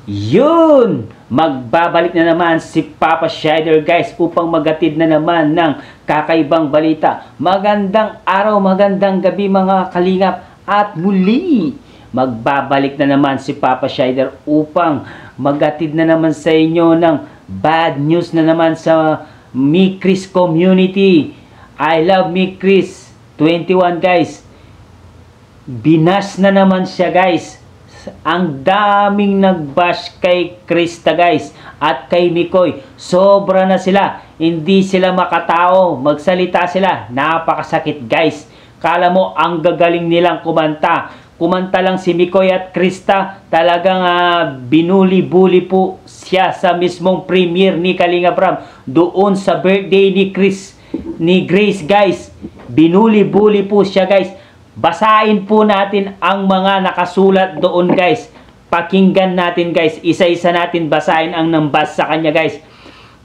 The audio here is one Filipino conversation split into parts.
Yun! Magbabalik na naman si Papa Shider guys upang magatid na naman ng kakaibang balita. Magandang araw, magandang gabi mga kalingap at muli magbabalik na naman si Papa Shider upang magatid na naman sa inyo ng bad news na naman sa Mikris community. I love Mikris 21 guys. Binas na naman siya guys. Ang daming nagbash kay Krista guys at kay Mikoy. Sobra na sila. Hindi sila makatao. Magsalita sila. Napakasakit guys. Kala mo ang gagaling nilang kumanta. Kumanta lang si Mikoy at Krista. Talagang binuli-buli po siya sa mismong premiere ni Kalinga Prab. Doon sa birthday ni Grace guys. Binuli-buli po siya guys. Basahin po natin ang mga nakasulat doon guys. Pakinggan natin guys. Isa-isa natin basahin ang nambas sa kanya guys.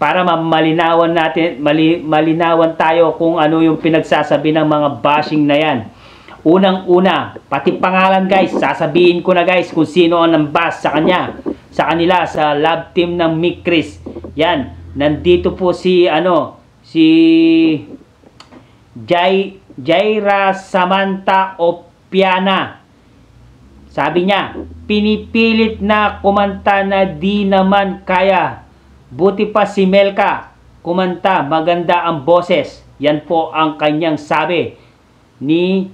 Para malinawan natin, malinawan tayo kung ano yung pinagsasabi ng mga bashing na yan. Unang-una, pati pangalan guys. Sasabihin ko na guys kung sino ang nambas sa kanya. Sa kanila, sa love team ng Mikris. Yan. Nandito po si Jaira Samantha Opiana. Sabi niya, pinipilit na kumanta na di naman kaya. Buti pa si Melka kumanta, maganda ang boses. Yan po ang kanyang sabi ni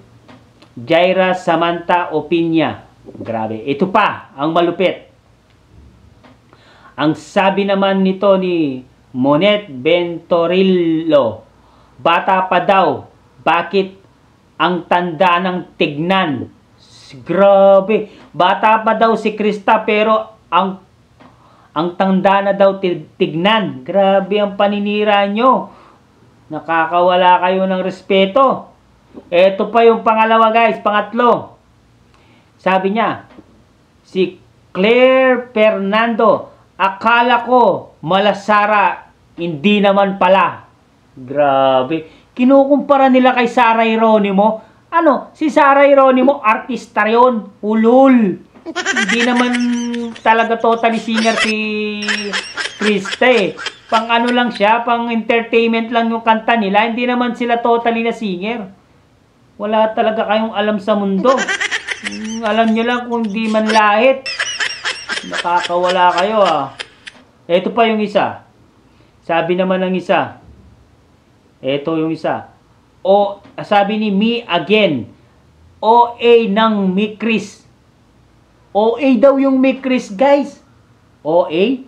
Jaira Samantha Opiana. Grabe. Ito pa ang malupit. Ang sabi naman nito ni Monet Ventorillo, bata pa daw. Bakit ang tanda ng tignan? Grabe. Bata pa daw si Krista pero ang tanda na daw tignan. Grabe ang paninira nyo. Nakakawala kayo ng respeto. Ito pa yung pangalawa guys. Pangatlo. Sabi niya, si Claire Fernando, akala ko malasara, hindi naman pala. Grabe. Kinukumpara nila kay Sarah Geronimo. Ano? Si Sarah Geronimo, artista yun. Ulul. Hindi naman talaga totally singer si Krista eh. Pang ano lang siya, pang entertainment lang yung kanta nila. Hindi naman sila totally na singer. Wala talaga kayong alam sa mundo. Alam nyo lang kung di man lahit. Nakakawala kayo ah. Ito pa yung isa. Sabi naman ng isa. Ito yung isa. Sabi ni Me Again. OA ng Mikris. OA daw yung Mikris guys. OA?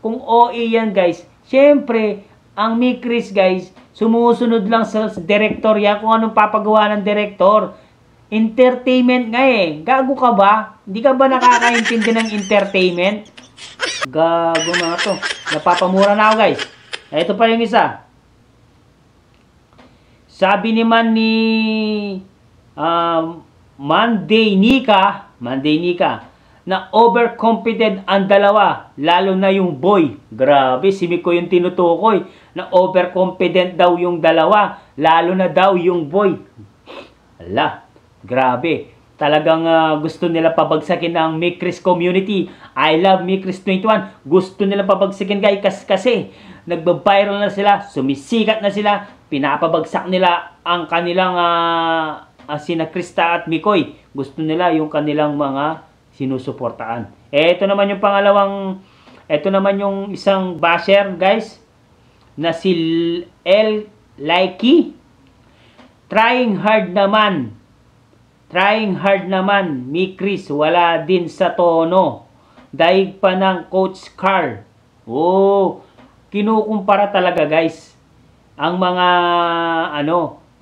Kung OA yan guys, syempre, ang Mikris guys, sumusunod lang sa director yan kung anong papagawa ng director. Entertainment nga eh. Gago ka ba? Hindi ka ba nakakaintindi ng entertainment? Gago na to. Napapamura na ako guys. Ito pa yung isa. Sabi naman ni Monday Nika na overconfident ang dalawa, lalo na yung boy. Grabe, si Miko yung tinutukoy na overconfident daw yung dalawa, lalo na daw yung boy. Ala, grabe. Talagang gusto nila pabagsakin ang Mikris community. I love Mikris 21. Gusto nila pabagsakin guys kasi nagba-viral na sila, sumisikat na sila, pinapabagsak nila ang kanilang sina Krista at Mikoy. Gusto nila yung kanilang mga sinusuportaan. Ito naman yung ito naman yung isang basher guys na si El Likey. Trying hard naman, Mikris, wala din sa tono. Daig pa ng Coach Carl. Kinukumpara talaga guys ang mga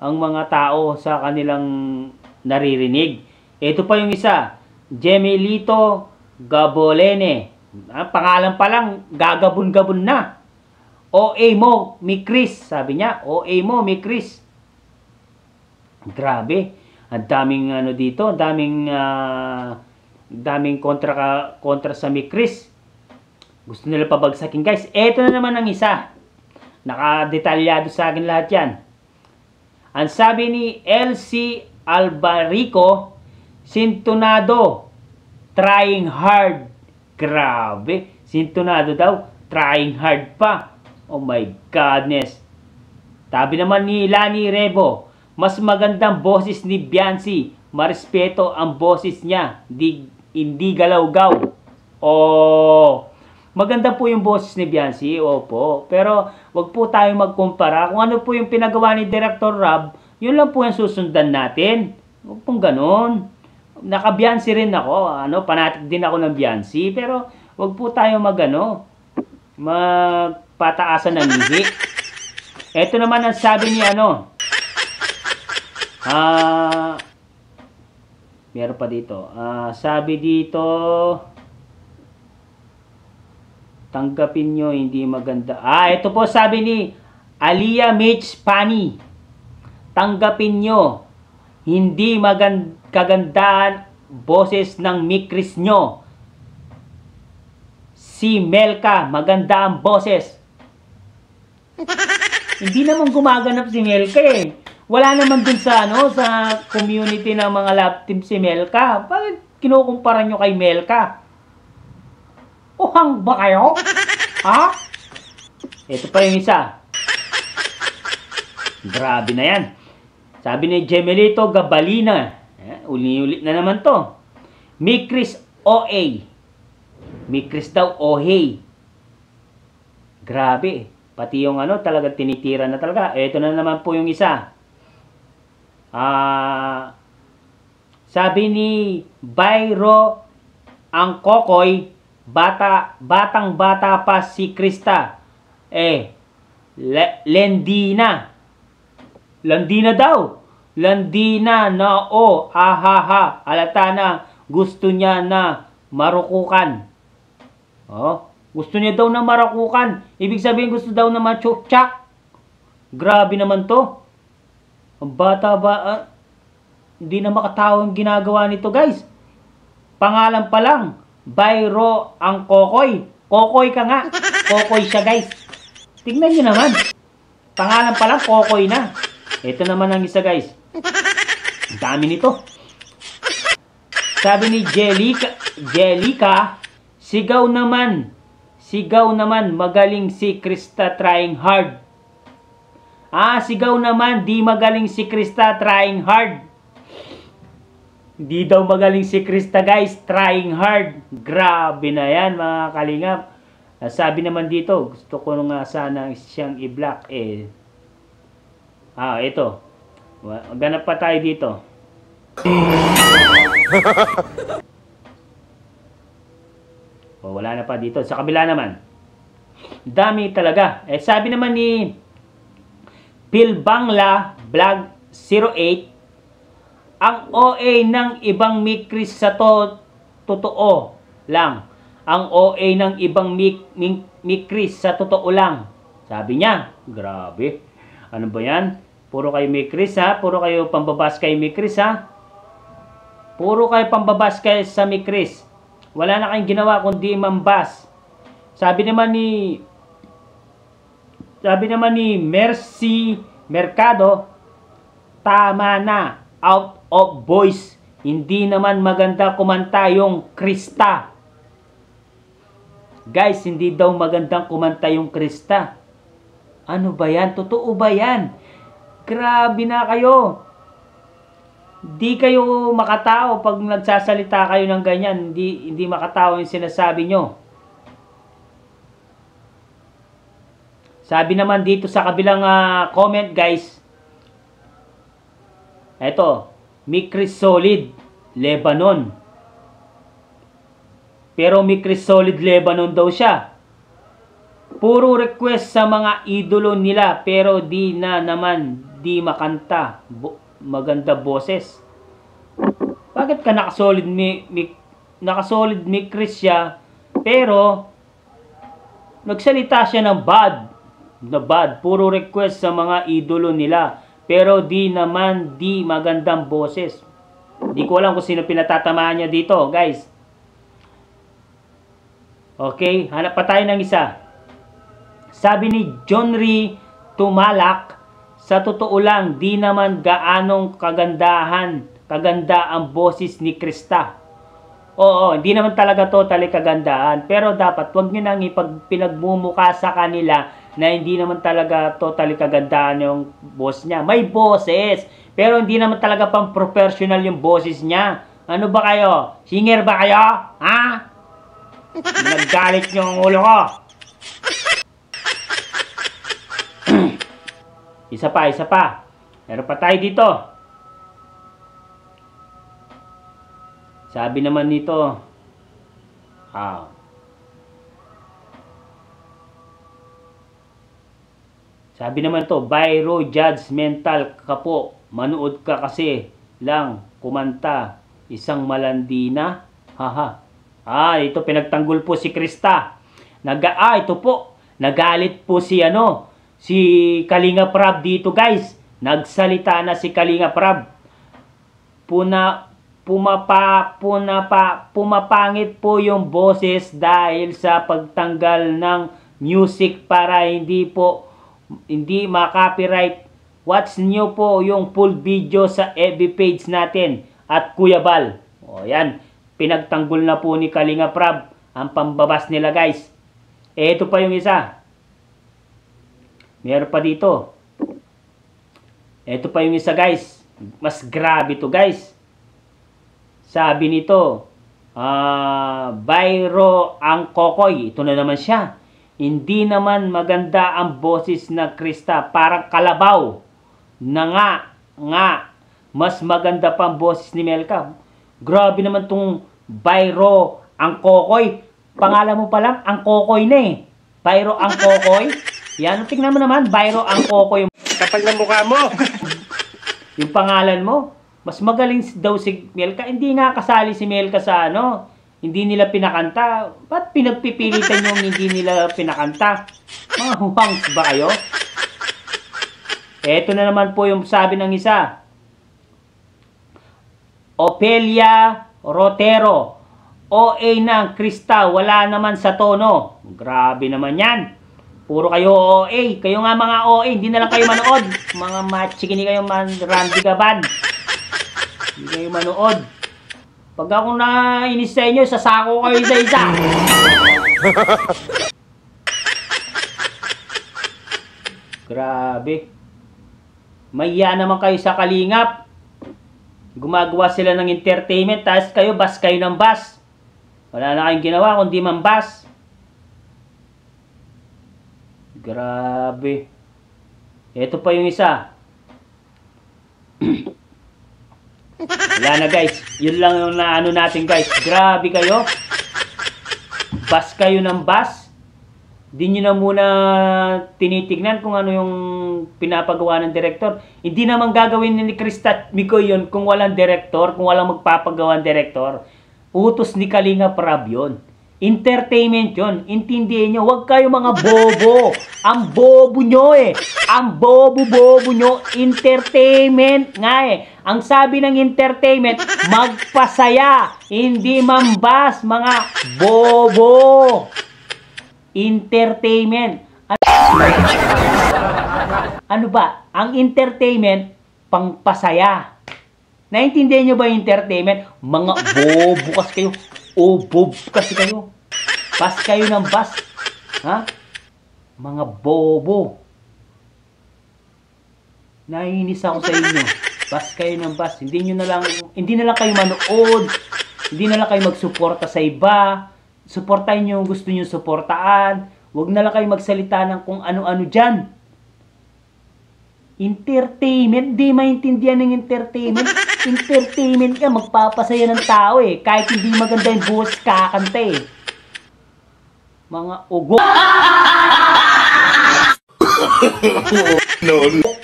ang mga tao sa kanilang naririnig. Ito pa yung isa, Gemelito Gabolene. Pangalan pa lang, gagabon-gabon na. OA mo, Mikris, sabi niya. OA mo, Mikris. Grabe. Ang daming dito, daming kontra sa Mikris. Gusto nila pabagsakin guys. Ito na naman ang isa. Nakadetalyado sa akin lahat yan. Ang sabi ni LC Albarico, Sintonado, trying hard Grabe. Sintonado daw. Trying hard pa. Oh my goodness. Sabi naman ni Lani Rebo, mas magandang boses ni Biancy. Marespeto ang boses niya. Hindi galaw-gaw. Oh, maganda po yung boses ni Biancy. Opo. Pero wag po tayong magkumpara. Kung ano po yung pinagawa ni Director Rob, yun lang po yung susundan natin. Huwag pong ganun. Naka-Biancy rin ako. Panatik din ako ng Biancy. Pero wag po tayo magpataasan ng ihi. Ito naman ang sabi ni meron pa dito. Sabi dito, tanggapin nyo, hindi maganda. Ito po sabi ni Aliyah Mitch Pani. Tanggapin nyo, hindi kagandaan boses ng Mikris nyo. Si Melka, maganda ang boses. Hindi naman gumaganap si Melka eh. Wala naman dun sa sa community ng mga love team si Melka. Bakit kinukumpara nyo kay Melka? Uhang ba kayo? Ha? Ito pa yung isa. Grabe na yan. Sabi ni Gemelito Gabalina. Uli-ulit na naman to. Mikris OA. Mikris daw OA. Grabe. Pati yung talaga tinitira na talaga. Ito na naman po yung isa. Sabi ni Byro ang kokoy, batang-bata pa si Krista. Lendina. Landina daw. Landina na ahaha. Alata na gusto niya na marukukan. Gusto niya daw na marakukan. Ibig sabihin gusto daw na machukchak. Grabe naman to. Ang bata ba, hindi na makatao ang ginagawa nito guys. Pangalan pa lang. Byro ang kokoy. Kokoy ka nga. Kokoy siya guys. Tignan nyo naman. Pangalan pa lang, kokoy na. Ito naman ang isa guys. Ang dami nito. Sabi ni Jellica, sigaw naman, magaling si Krista trying hard. Sigaw naman, di magaling si Krista trying hard. Di daw magaling si Krista guys, trying hard. Grabe na yan mga kalingap. Sabi naman dito, gusto ko nga sana siyang i-block ito. Ganap pa tayo dito. Wala na pa dito. Sa kabila naman. Dami talaga. Sabi naman ni Pilbangla Vlog 08, ang OA ng ibang Mikris sa totoo lang. Ang OA ng ibang Mikris sa totoo lang. Sabi niya. Grabe. Ano ba yan? Puro kayo Mikris ha? Puro kayo pambabas kay Mikris ha? Puro kayo pambabas kay sa Mikris. Wala na kayong ginawa kundi mambas. Sabi naman ni Mercy Mercado, tama na. Out of voice. Hindi naman maganda kumanta yung Krista. Guys, hindi daw magandang kumanta yung Krista. Ano ba yan? Totoo ba yan? Grabe na kayo. Di kayo makatao pag nagsasalita kayo ng ganyan. Hindi makatao yung sinasabi nyo. Sabi naman dito sa kabilang comment guys. Eto, Mikris Solid, Lebanon. Pero Mikris Solid, Lebanon daw siya. Puro request sa mga idolo nila pero di makanta. Maganda boses. Bakit ka nakasolid Mikris siya pero nagsalita siya ng bad. Puro request sa mga idolo nila pero di magandang boses. Di ko alam kung sino pinatatamaan niya dito, guys. Okay, hanap pa tayo ng isa. Sabi ni Johnry Tumalak, sa totoo lang, di naman gaanong kaganda ang boses ni Krista. Oo, hindi naman talaga totally kagandahan. Pero dapat wag nyo nang pinagmumukha sa kanila na hindi naman talaga totally kagandahan yung boss niya. May boses, pero hindi naman talaga pang professional yung boses niya. Ano ba kayo? Singer ba kayo? Ha? Naggalit nyo ang ulo ko. Isa pa, isa pa. Meron pa tayo dito. Sabi naman nito, sabi naman to, Byro judgmental ka po. Manood ka kasi lang kumanta. Isang malandi na. Haha. Ito pinagtanggol po si Krista. Ito po. Nagalit po si si Kalinga Prab dito, guys. Nagsalita na si Kalinga Prab. Pumapangit po yung boses dahil sa pagtanggal ng music para hindi ma-copyright. Watch nyo po yung full video sa FB page natin at Kuya Bal. O yan, pinagtanggol na po ni Kalinga Prab ang pambabas nila, guys. Ito pa yung isa. Meron pa dito. Ito pa yung isa, guys. Mas grabe to, guys. Sabi nito, Byro ang kokoy. Ito na naman siya. Hindi naman maganda ang boses na Krista. Parang kalabaw. Na nga. Mas maganda pa ang boses ni Melka. Grabe naman tong Byro ang kokoy. Pangalan mo pa lang, ang kokoy na eh. Byro ang kokoy. Yan, tingnan mo naman, Byro ang kokoy. Kapal na mukha mo! Yung pangalan mo. Mas magaling daw si Melka. Hindi nga kasali si Melka sa hindi nila pinakanta. Ba't pinagpipilitan yung hindi nila pinakanta? Mga huwangs ba kayo? Eto na naman po yung sabi ng isa. Opelia Rotero. OA na Krista. Wala naman sa tono. Grabe naman yan. Puro kayo OA. Kayo nga mga OA. Hindi na lang kayo manood. Mga machikini kayo Randy Gaban. Hindi kayo manood. Pag ako nainis sa inyo, sasako kayo isa-isa. Grabe. Maya naman kayo sa Kalingap. Gumagawa sila ng entertainment, tapos kayo, bas kayo ng bas. Wala na kayong ginawa kundi mambas. Grabe. Ito pa yung isa. Wala na, guys. Yun lang yung naano natin, guys. Grabe kayo. Bas kayo ng bas. Di nyo na muna tinitignan kung ano yung pinapagawa ng director. Hindi naman gagawin ni Krista Miko yun kung walang director, kung walang magpapagawa ng director. Utos ni Kalinga Prab yun. Entertainment yun. Intindihin nyo. Huwag kayo mga bobo. Ang bobo nyo eh. Ang bobo-bobo nyo. Entertainment nga eh. Ang sabi ng entertainment, magpasaya. Hindi mambas, mga bobo. Entertainment. Ano ba? Ang entertainment, pangpasaya. Naintindihan nyo ba yung entertainment? Mga bobo kasi kayo. O bob kasi kayo. Bas kayo ng bas. Ha? Mga bobo. Naiinis ako sa inyo. Bas kayo ng bas. Hindi na lang kayo manood. Hindi na lang kayo magsuporta sa iba. Suportahin nyo yung gusto nyo suportaan. Huwag na lang kayo magsalita ng kung ano-ano dyan. Entertainment. Di maintindihan ng entertainment. Entertainment ka. Magpapasaya ng tao eh. Kahit hindi maganda yung buhos, kakanta eh. Mga ugok. No.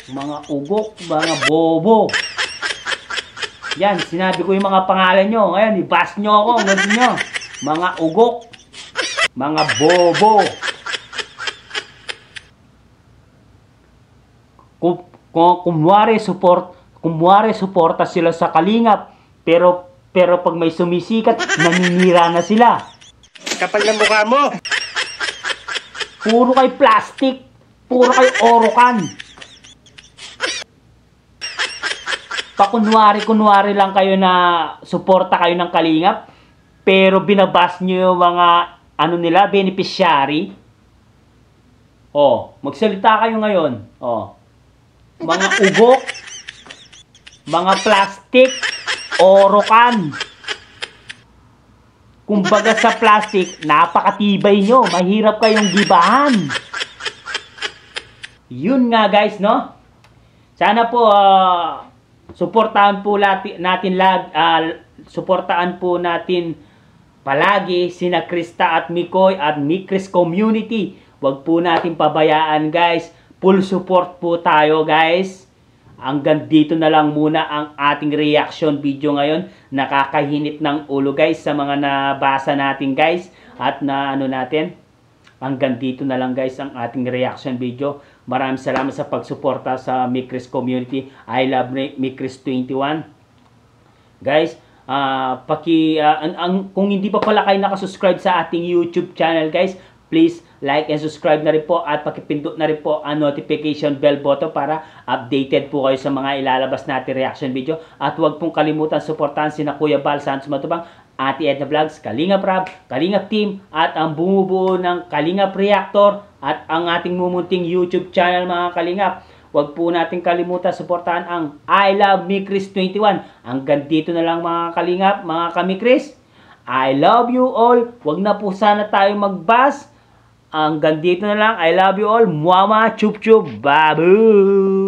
Mga ugok. Mga bobo. Yan. Sinabi ko yung mga pangalan nyo. Ngayon, i-bash nyo ako. Ngayon nyo. Mga ugok. Mga bobo. Kumwari suporta sila sa Kalingap, pero pag may sumisikat, naninira na sila. Kapal na mukha mo! Puro kay plastic. Puro kay orokan. Pakunwari lang kayo na suporta kayo ng Kalingap. pero binabas nyo yung mga ano nila, beneficiary. Magsalita kayo ngayon. Mga ugok, mga plastic, orokan. Kumbaga sa plastic, napakatibay nyo. Mahirap kayong gibahan. Yun nga guys, no? Sana po, suportahan po suportahan po natin palagi sina Krista at Mikoy at Mikris Community. Huwag po natin pabayaan guys. Full support po tayo guys. Hanggang dito na lang muna ang ating reaction video ngayon. Nakakahinit ng ulo guys sa mga nabasa natin guys. At na ano natin. Hanggang dito na lang guys ang ating reaction video. Maraming salamat sa pagsuporta sa Mikris Community. I love Mikris 21. Guys, kung hindi pa pala kayo nakasubscribe sa ating YouTube channel guys, please like and subscribe na rin po at pakipindot na rin po ang notification bell button para updated po kayo sa mga ilalabas natin reaction video. At huwag pong kalimutan suportahan sina Kuya Bal Santos Matubang, Ate Edna Vlogs, Kalingap Rab, Kalingap Team at ang bumubuo ng Kalingap Reactor at ang ating mumunting YouTube channel mga Kalingap. Huwag po natin kalimutan suportahan ang I Love Mikris 21. Hanggang dito na lang mga Kalingap, mga Kamikris. I love you all. Huwag na po sana tayo magbas. Hanggang dito na lang. I love you all. Muama, chup chup, babu.